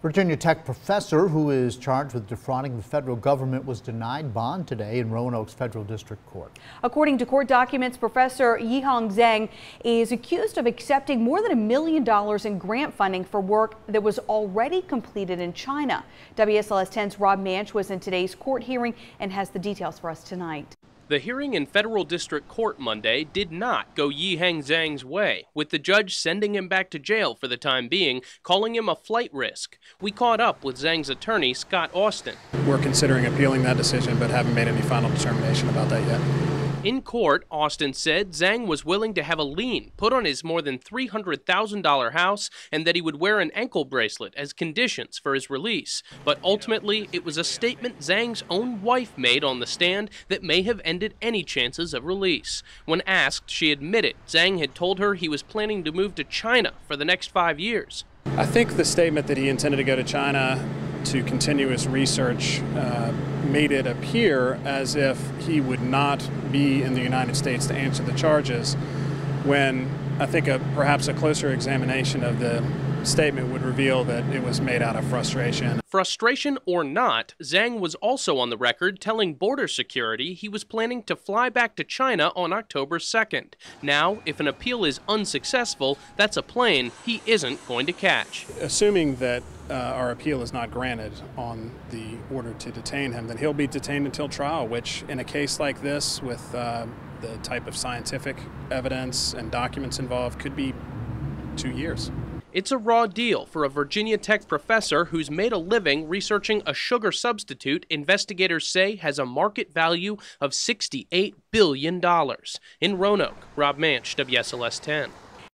Virginia Tech professor who is charged with defrauding the federal government was denied bond today in Roanoke's Federal District Court. According to court documents, Professor Yiheng Zhang is accused of accepting more than $1 million in grant funding for work that was already completed in China. WSLS 10's Rob Manch was in today's court hearing and has the details for us tonight. The hearing in Federal District Court Monday did not go Yiheng Zhang's way, with the judge sending him back to jail for the time being, calling him a flight risk. We caught up with Zhang's attorney, Scott Austin. We're considering appealing that decision, but haven't made any final determination about that yet. In court, Austin said Zhang was willing to have a lien put on his more than $300,000 house and that he would wear an ankle bracelet as conditions for his release. But ultimately, it was a statement Zhang's own wife made on the stand that may have ended any chances of release. When asked, she admitted Zhang had told her he was planning to move to China for the next 5 years. I think the statement that he intended to go to China to continue his research made it appear as if he would not be in the United States to answer the charges, when I think perhaps a closer examination of the statement would reveal that it was made out of frustration. Frustration or not, Zhang was also on the record telling border security he was planning to fly back to China on October 2nd. Now, if an appeal is unsuccessful, that's a plane he isn't going to catch. Assuming that our appeal is not granted on the order to detain him, then he'll be detained until trial, which in a case like this, with the type of scientific evidence and documents involved, could be 2 years. It's a raw deal for a Virginia Tech professor who's made a living researching a sugar substitute investigators say has a market value of $68 billion. In Roanoke, Rob Manch, WSLS 10.